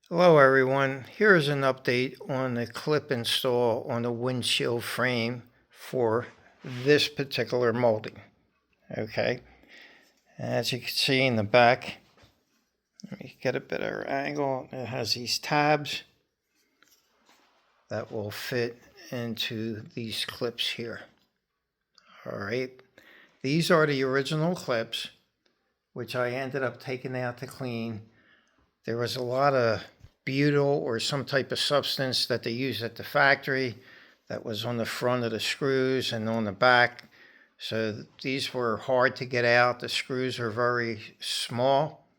Hello everyone, here's an update on the clip install on the windshield frame for this particular molding. Okay, as you can see in the back, let me get a better angle. It has these tabs that will fit into these clips here. Alright, these are the original clips which I ended up taking out to clean. There was a lot of butyl or some type of substance that they use at the factory that was on the front of the screws and on the back. So these were hard to get out. The screws are very small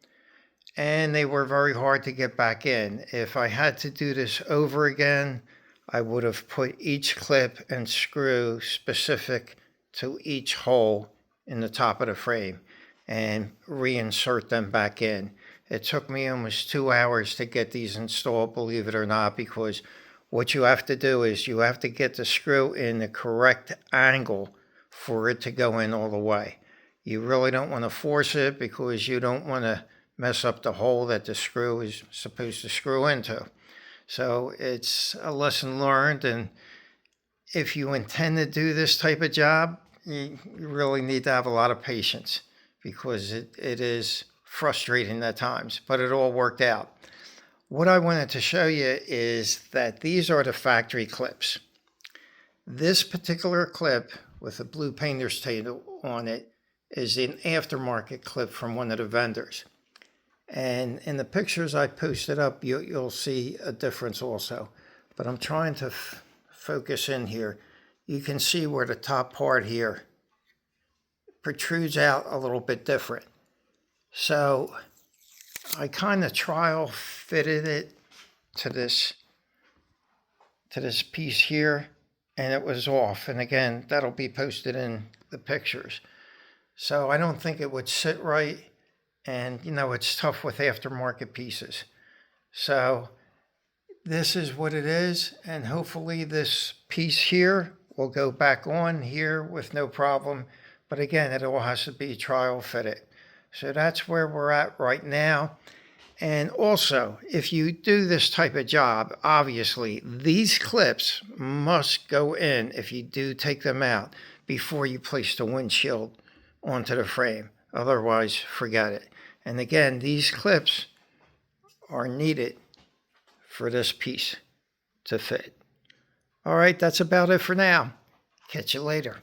and they were very hard to get back in. If I had to do this over again, I would have put each clip and screw specific to each hole in the top of the frame and reinsert them back in. It took me almost 2 hours to get these installed, believe it or not, because what you have to do is you have to get the screw in the correct angle for it to go in all the way. You really don't want to force it because you don't want to mess up the hole that the screw is supposed to screw into. So it's a lesson learned, and if you intend to do this type of job, you really need to have a lot of patience because it is frustrating at times, but it all worked out. What I wanted to show you is that these are the factory clips. This particular clip with the blue painter's tape on it is an aftermarket clip from one of the vendors. And in the pictures I posted up, you'll see a difference also. But I'm trying to focus in here. You can see where the top part here protrudes out a little bit different. So I kind of trial fitted it to this piece here, and it was off. And again, that'll be posted in the pictures. So I don't think it would sit right. And you know, it's tough with aftermarket pieces. So this is what it is. And hopefully this piece here will go back on here with no problem. But again, it all has to be trial fitted. So that's where we're at right now. And also, if you do this type of job, obviously these clips must go in if you do take them out before you place the windshield onto the frame. Otherwise, forget it. And again, these clips are needed for this piece to fit. All right, that's about it for now. Catch you later.